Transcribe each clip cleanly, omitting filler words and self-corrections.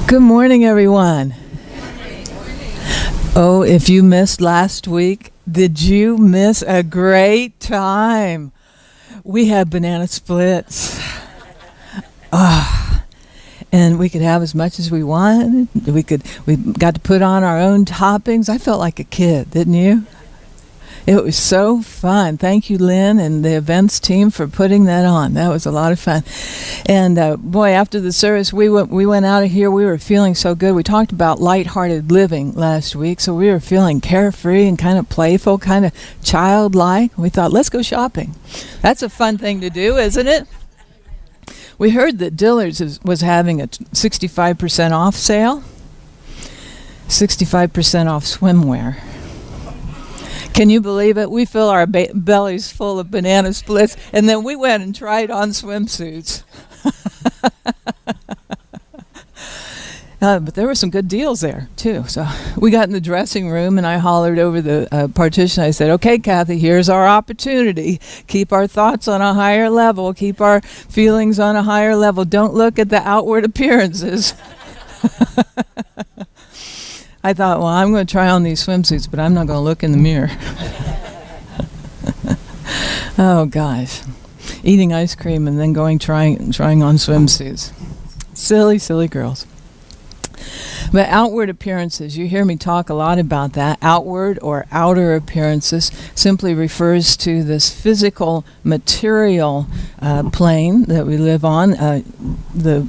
Good morning, everyone. Oh, if you missed last week, did you miss a great time? We had banana splits. And we could have as much as we wanted. We got to put on our own toppings. I felt like a kid, didn't you? It was so fun. Thank you, Lynn, and the events team for putting that on. That was a lot of fun. And boy, after the service, we went out of here. We were feeling so good. We talked about lighthearted living last week, so we were feeling carefree and kind of playful, kind of childlike. We thought, let's go shopping. That's a fun thing to do, isn't it? We heard that Dillard's was having a 65% off sale, 65% off swimwear. Can you believe it? We fill our bellies full of banana splits, and then we went and tried on swimsuits. But there were some good deals there, too. So we got in the dressing room, and I hollered over the partition. I said, okay, Kathy, here's our opportunity. Keep our thoughts on a higher level. Keep our feelings on a higher level. Don't look at the outward appearances. I thought, well, I'm going to try on these swimsuits, but I'm not going to look in the mirror. Oh, gosh. Eating ice cream and then trying on swimsuits. Silly, silly girls. But outward appearances, you hear me talk a lot about that. Outward or outer appearances simply refers to this physical material plane that we live on, the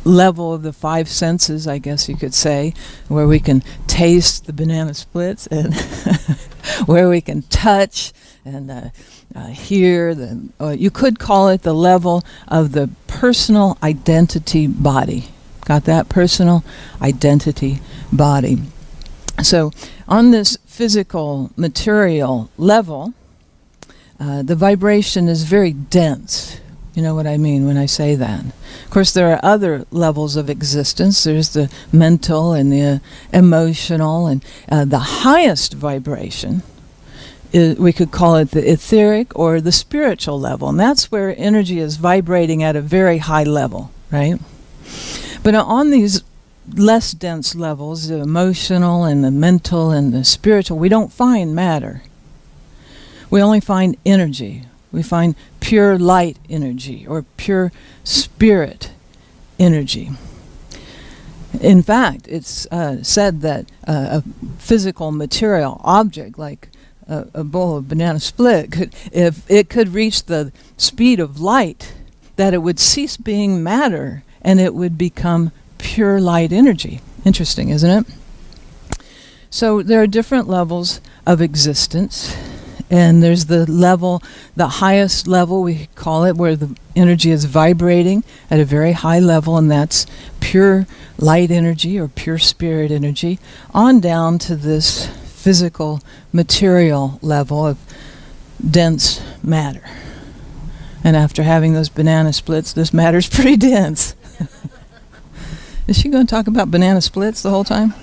level of the five senses, I guess you could say, where we can taste the banana splits and where we can touch and hear. You could call it the level of the personal identity body. Got that? Personal identity body. So on this physical material level, the vibration is very dense. You know what I mean when I say that. Of course, there are other levels of existence. There's the mental and the emotional, and the highest vibration, we could call it the etheric or the spiritual level. And that's where energy is vibrating at a very high level, right? But on these less dense levels, the emotional and the mental and the spiritual, we don't find matter. We only find energy. We find pure light energy or pure spirit energy. In fact, it's said that a physical material object like a bowl of banana split, if it could reach the speed of light, that it would cease being matter and it would become pure light energy. Interesting, isn't it? So there are different levels of existence. And there's the highest level, we call it, where the energy is vibrating at a very high level, and that's pure light energy or pure spirit energy, on down to this physical material level of dense matter. And after having those banana splits, this matter's pretty dense. Is she going to talk about banana splits the whole time?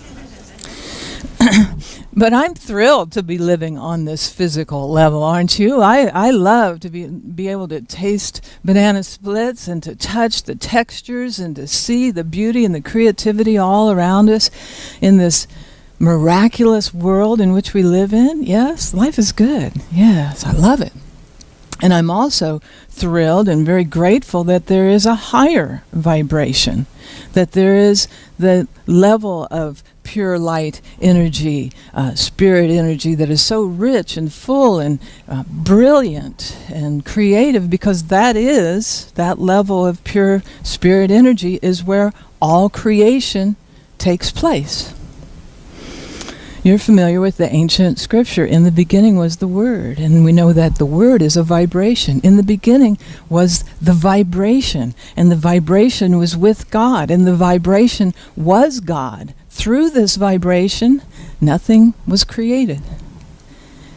But I'm thrilled to be living on this physical level, aren't you? I love to be able to taste banana splits and to touch the textures and to see the beauty and the creativity all around us in this miraculous world in which we live in. Yes, life is good. Yes, I love it. And I'm also thrilled and very grateful that there is a higher vibration, that there is the level of pure light energy, spirit energy that is so rich and full and brilliant and creative, because that level of pure spirit energy is where all creation takes place. You're familiar with the ancient scripture. In the beginning was the Word. And we know that the Word is a vibration. In the beginning was the vibration. And the vibration was with God. And the vibration was God. Through this vibration, nothing was created.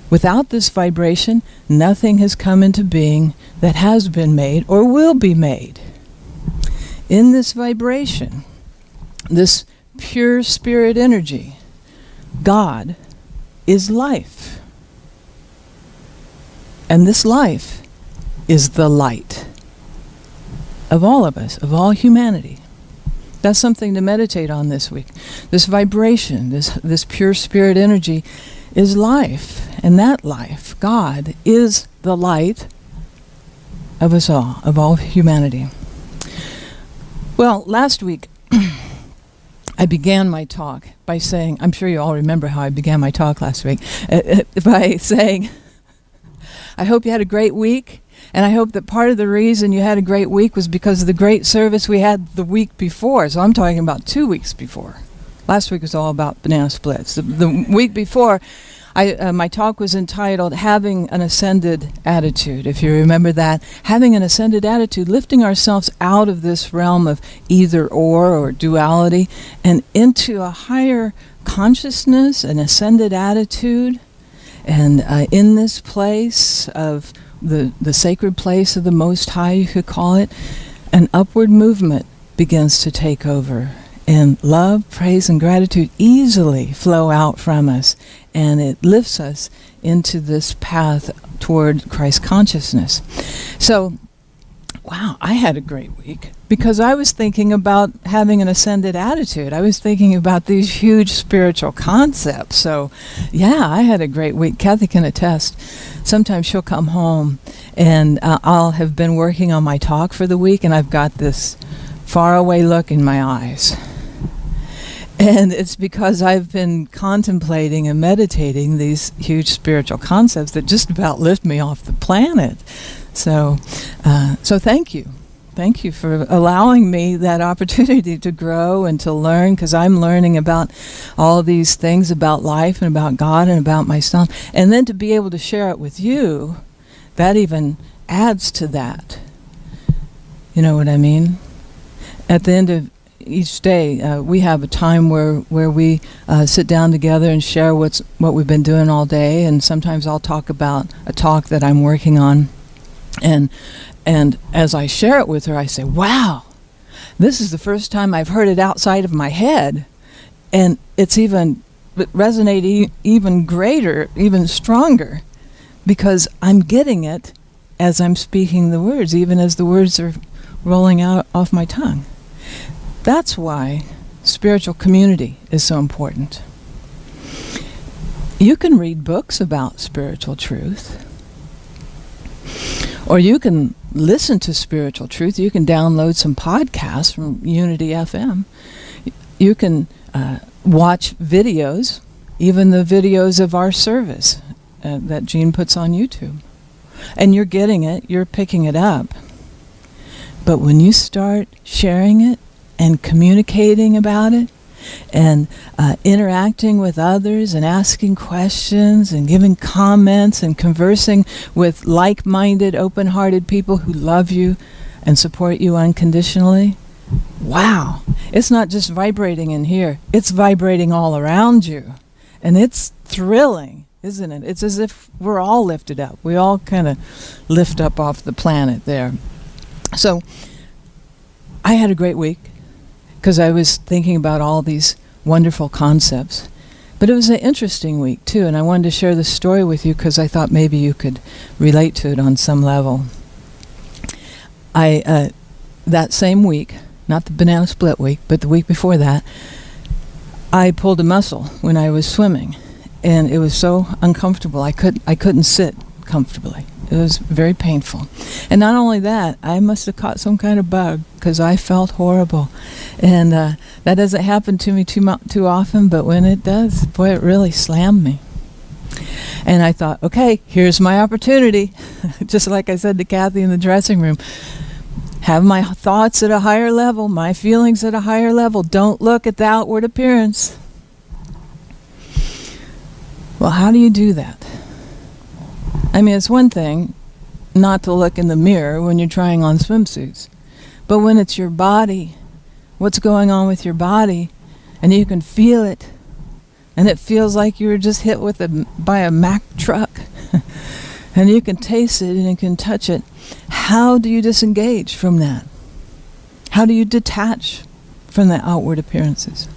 Without this vibration, nothing has come into being that has been made or will be made. In this vibration, this pure spirit energy, God is life. And this life is the light of all of us, of all humanity. That's something to meditate on this week. This vibration, this pure spirit energy is life. And that life, God, is the light of us all, of all humanity. Well, last week, I began my talk by saying, I'm sure you all remember how I began my talk last week, by saying, I hope you had a great week. And I hope that part of the reason you had a great week was because of the great service we had the week before. So I'm talking about 2 weeks before. Last week was all about banana splits. The week before, my talk was entitled Having an Ascended Attitude. If you remember that, having an ascended attitude, lifting ourselves out of this realm of either or duality and into a higher consciousness, an ascended attitude. And in this place of the sacred place of the Most High, you could call it, an upward movement begins to take over. And love, praise, and gratitude easily flow out from us. And it lifts us into this path toward Christ consciousness. So, wow, I had a great week because I was thinking about having an ascended attitude. I was thinking about these huge spiritual concepts. So, yeah, I had a great week. Kathy can attest. Sometimes she'll come home and I'll have been working on my talk for the week and I've got this faraway look in my eyes. And it's because I've been contemplating and meditating these huge spiritual concepts that just about lift me off the planet. So thank you. Thank you for allowing me that opportunity to grow and to learn, because I'm learning about all these things about life and about God and about myself. And then to be able to share it with you, that even adds to that. You know what I mean? At the end of each day, we have a time where we sit down together and share what we've been doing all day. And sometimes I'll talk about a talk that I'm working on. And as I share it with her, I say, wow, this is the first time I've heard it outside of my head. And it's even resonating even greater, even stronger, because I'm getting it as I'm speaking the words, even as the words are rolling out off my tongue. That's why spiritual community is so important. You can read books about spiritual truth, or you can listen to spiritual truth. You can download some podcasts from Unity FM. You can watch videos, even the videos of our service that Jean puts on YouTube. And you're getting it, you're picking it up. But when you start sharing it and communicating about it and interacting with others and asking questions and giving comments and conversing with like-minded, open-hearted people who love you and support you unconditionally, wow, it's not just vibrating in here, it's vibrating all around you. And it's thrilling, isn't it? It's as if we're all lifted up. We all kind of lift up off the planet there. So I had a great week, because I was thinking about all these wonderful concepts. But it was an interesting week, too, and I wanted to share this story with you because I thought maybe you could relate to it on some level. That same week, not the banana split week, but the week before that, I pulled a muscle when I was swimming, and it was so uncomfortable. I couldn't sit comfortably. It was very painful. And not only that, I must have caught some kind of bug because I felt horrible. And that doesn't happen to me too often, but when it does, boy, it really slammed me. And I thought, okay, here's my opportunity. Just like I said to Kathy in the dressing room, have my thoughts at a higher level, my feelings at a higher level. Don't look at the outward appearance. Well, how do you do that? I mean, it's one thing not to look in the mirror when you're trying on swimsuits. But when it's your body, what's going on with your body, and you can feel it, and it feels like you were just hit by a Mack truck, and you can taste it and you can touch it, how do you disengage from that? How do you detach from the outward appearances?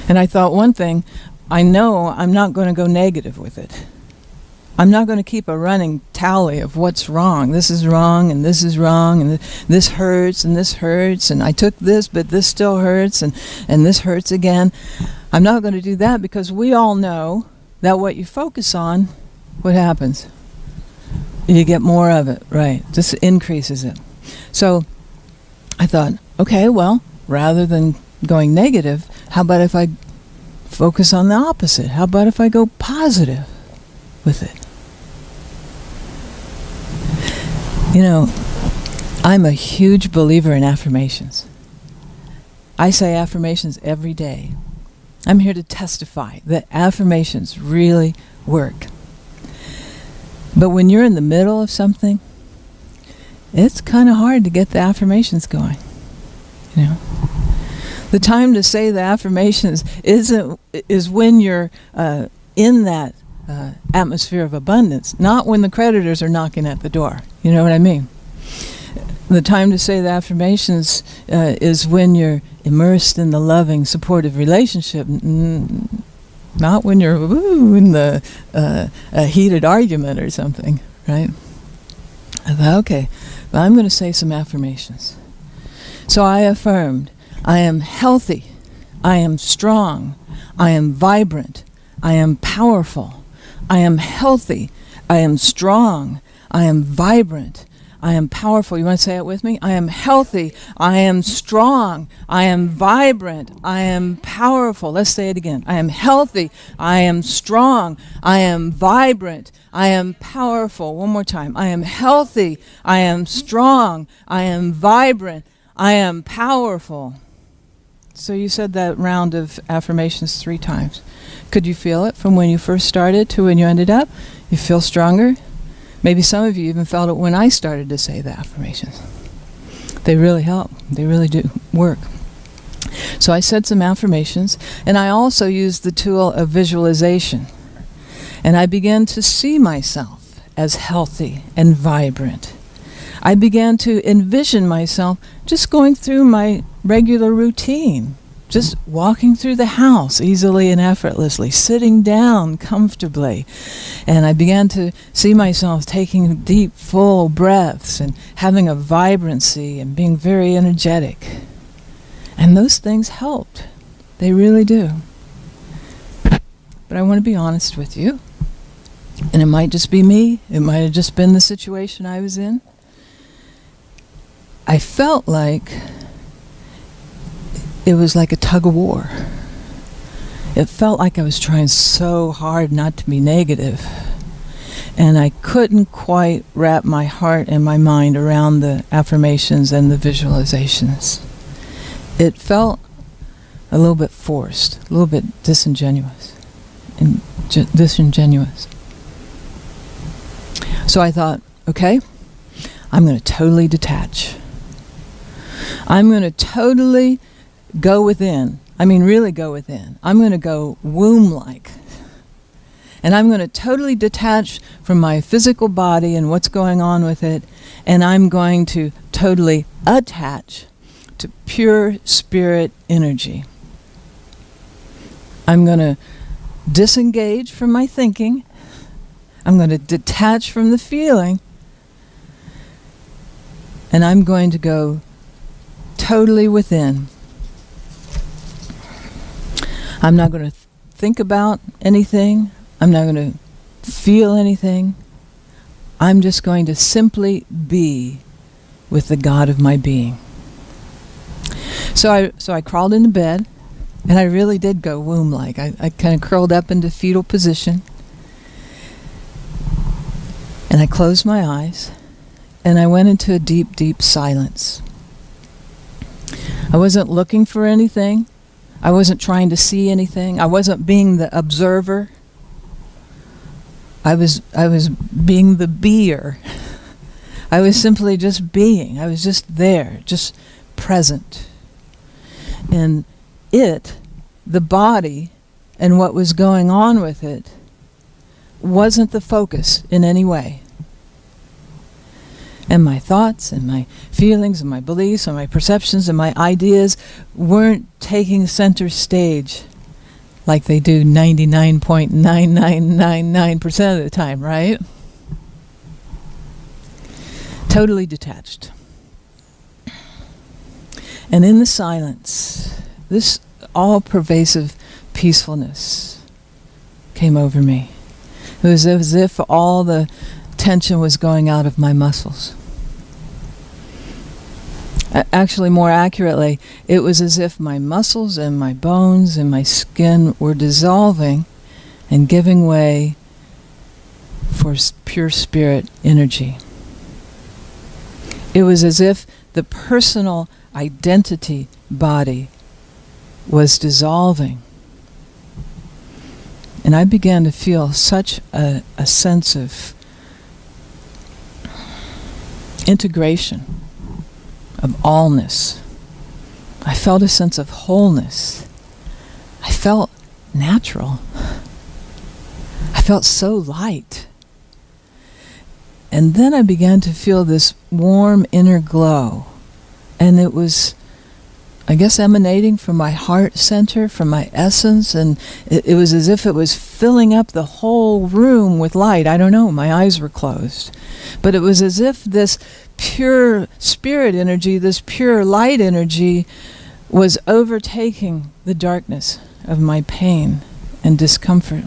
And I thought, one thing, I know I'm not going to go negative with it. I'm not going to keep a running tally of what's wrong. This is wrong, and this is wrong, and this hurts, and I took this, but this still hurts, and this hurts again. I'm not going to do that, because we all know that what you focus on, what happens? You get more of it, right? This increases it. So I thought, okay, well, rather than going negative, how about if I focus on the opposite? How about if I go positive with it? You know, I'm a huge believer in affirmations. I say affirmations every day. I'm here to testify that affirmations really work. But when you're in the middle of something, it's kind of hard to get the affirmations going. You know, the time to say the affirmations is when you're in that atmosphere of abundance, not when the creditors are knocking at the door. You know what I mean? The time to say the affirmations is when you're immersed in the loving, supportive relationship, not when you're in the a heated argument or something, right? I thought, okay, well, I'm going to say some affirmations. So I affirmed, I am healthy, I am strong, I am vibrant, I am powerful, I am healthy, I am strong, I am vibrant, I am powerful. You want to say it with me? I am healthy, I am strong, I am vibrant, I am powerful. Let's say it again. I am healthy, I am strong, I am vibrant, I am powerful. One more time. I am healthy, I am strong, I am vibrant, I am powerful. So you said that round of affirmations 3 times. Could you feel it from when you first started to when you ended up? You feel stronger? Maybe some of you even felt it when I started to say the affirmations. They really help. They really do work. So I said some affirmations, and I also used the tool of visualization. And I began to see myself as healthy and vibrant. I began to envision myself just going through my regular routine, just walking through the house easily and effortlessly, sitting down comfortably. And I began to see myself taking deep, full breaths and having a vibrancy and being very energetic. And those things helped. They really do. But I want to be honest with you. And it might just be me. It might have just been the situation I was in. I felt like it was like a tug of war. It felt like I was trying so hard not to be negative. And I couldn't quite wrap my heart and my mind around the affirmations and the visualizations. It felt a little bit forced, a little bit disingenuous. So I thought, okay, I'm going to totally detach. I'm going to totally go within. I mean, really go within. I'm going to go womb-like. And I'm going to totally detach from my physical body and what's going on with it. And I'm going to totally attach to pure spirit energy. I'm going to disengage from my thinking. I'm going to detach from the feeling. And I'm going to go totally within. I'm not going to think about anything. I'm not going to feel anything. I'm just going to simply be with the God of my being. So I crawled into bed, and I really did go womb-like. I kind of curled up into fetal position, and I closed my eyes, and I went into a deep, deep silence. I wasn't looking for anything. I wasn't trying to see anything. I wasn't being the observer. I was being the beer. I was simply just being. I was just there, just present. And the body, and what was going on with it, wasn't the focus in any way. And my thoughts and my feelings and my beliefs and my perceptions and my ideas weren't taking center stage. like they do 99.9999% of the time, right? Totally detached. And in the silence, this all-pervasive peacefulness came over me. It was as if all the tension was going out of my muscles. Actually, more accurately, it was as if my muscles and my bones and my skin were dissolving and giving way for pure spirit energy. It was as if the personal identity body was dissolving. And I began to feel such a sense of integration, of allness. I felt a sense of wholeness. I felt natural. I felt so light. And then I began to feel this warm inner glow. And it was, I guess, emanating from my heart center, from my essence, and it was as if it was filling up the whole room with light. I don't know, my eyes were closed. But it was as if this pure spirit energy, this pure light energy, was overtaking the darkness of my pain and discomfort.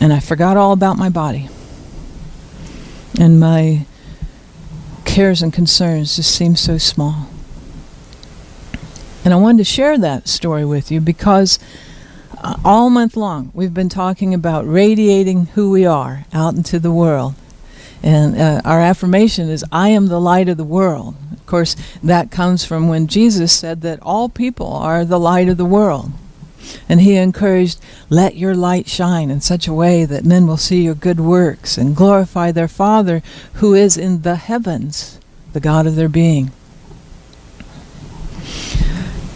And I forgot all about my body. And my cares and concerns just seemed so small. And I wanted to share that story with you because all month long we've been talking about radiating who we are out into the world. And our affirmation is, I am the light of the world. Of course, that comes from when Jesus said that all people are the light of the world. And he encouraged, let your light shine in such a way that men will see your good works and glorify their Father who is in the heavens, the God of their being.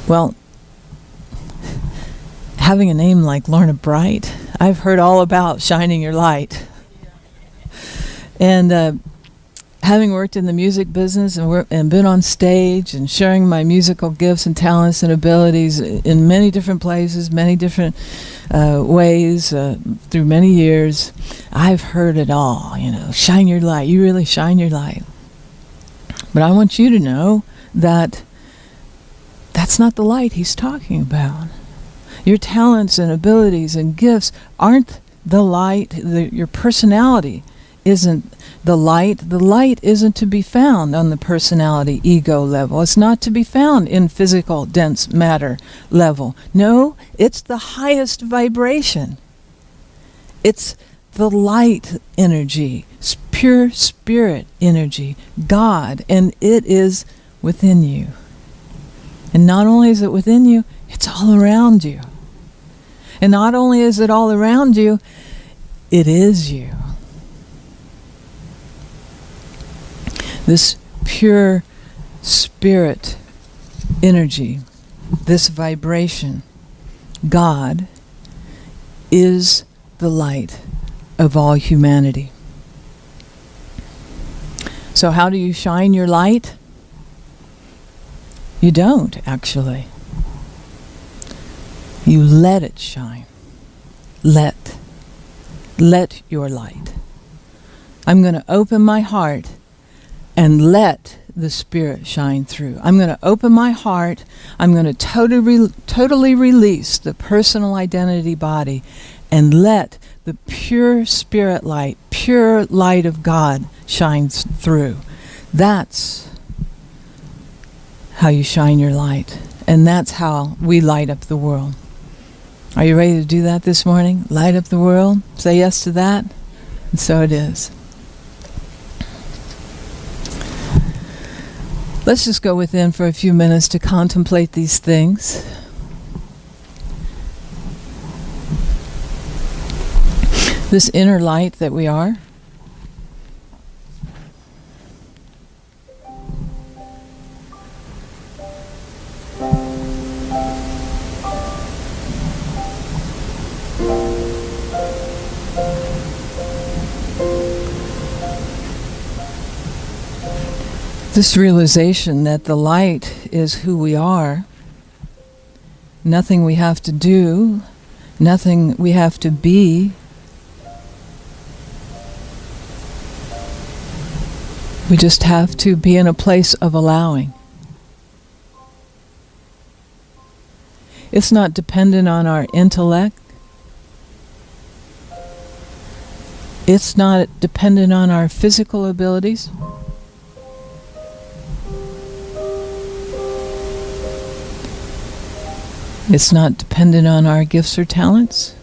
Well, having a name like Lorna Bright, I've heard all about shining your light. And having worked in the music business and been on stage and sharing my musical gifts and talents and abilities in many different places, many different ways, through many years, I've heard it all, shine your light. You really shine your light. But I want you to know that that's not the light he's talking about. Your talents and abilities and gifts aren't the light. Your personality isn't the light. The light isn't to be found on the personality ego level. It's not to be found in physical dense matter level. No, it's the highest vibration. It's the light energy, pure spirit energy, God, and it is within you. And not only is it within you, it's all around you. And not only is it all around you, it is you. This pure spirit energy, this vibration, God, is the light of all humanity. So how do you shine your light? You don't, actually. You let it shine. Let your light. I'm going to open my heart and let the Spirit shine through. I'm going to open my heart. I'm going to totally release the personal identity body and let the pure spirit light, pure light of God shine through. That's how you shine your light. And that's how we light up the world. Are you ready to do that this morning? Light up the world? Say yes to that? And so it is. Let's just go within for a few minutes to contemplate these things. This inner light that we are. This realization that the light is who we are, nothing we have to do nothing we have to be. We just have to be in a place of allowing. It's not dependent on our intellect. It's not dependent on our physical abilities. It's not dependent on our gifts or talents.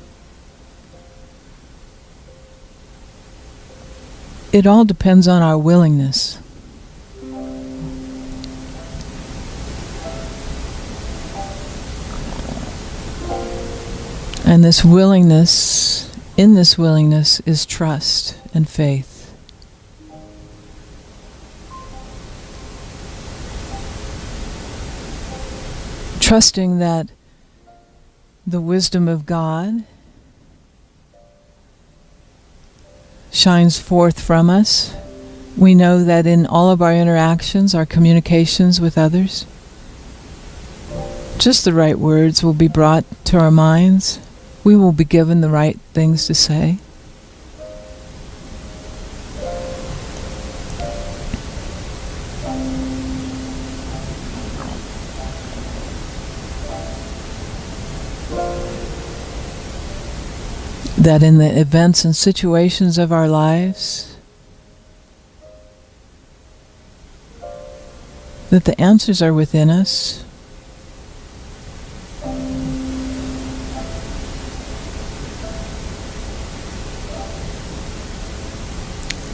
It all depends on our willingness. And this willingness, in this willingness is trust and faith. Trusting that the wisdom of God shines forth from us. We know that in all of our interactions, our communications with others, just the right words will be brought to our minds. We will be given the right things to say. That in the events and situations of our lives, that the answers are within us.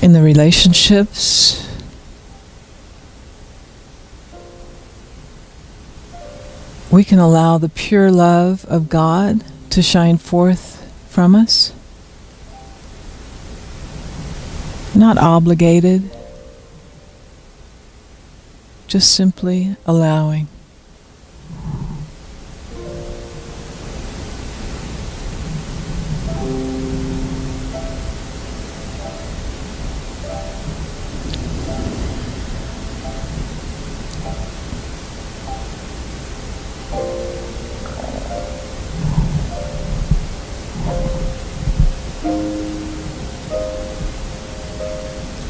In the relationships, we can allow the pure love of God to shine forth from us. Not obligated, just simply allowing.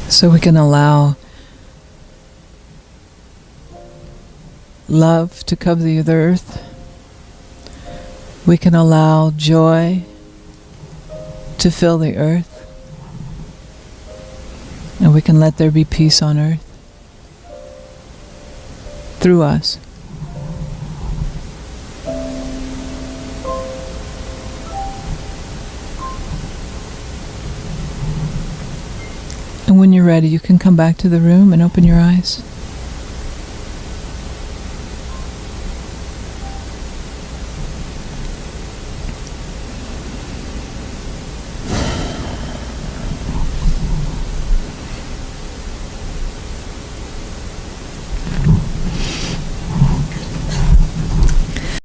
So we can allow love to cover the earth. We can allow joy to fill the earth. And we can let there be peace on earth through us. And when you're ready, you can come back to the room and open your eyes.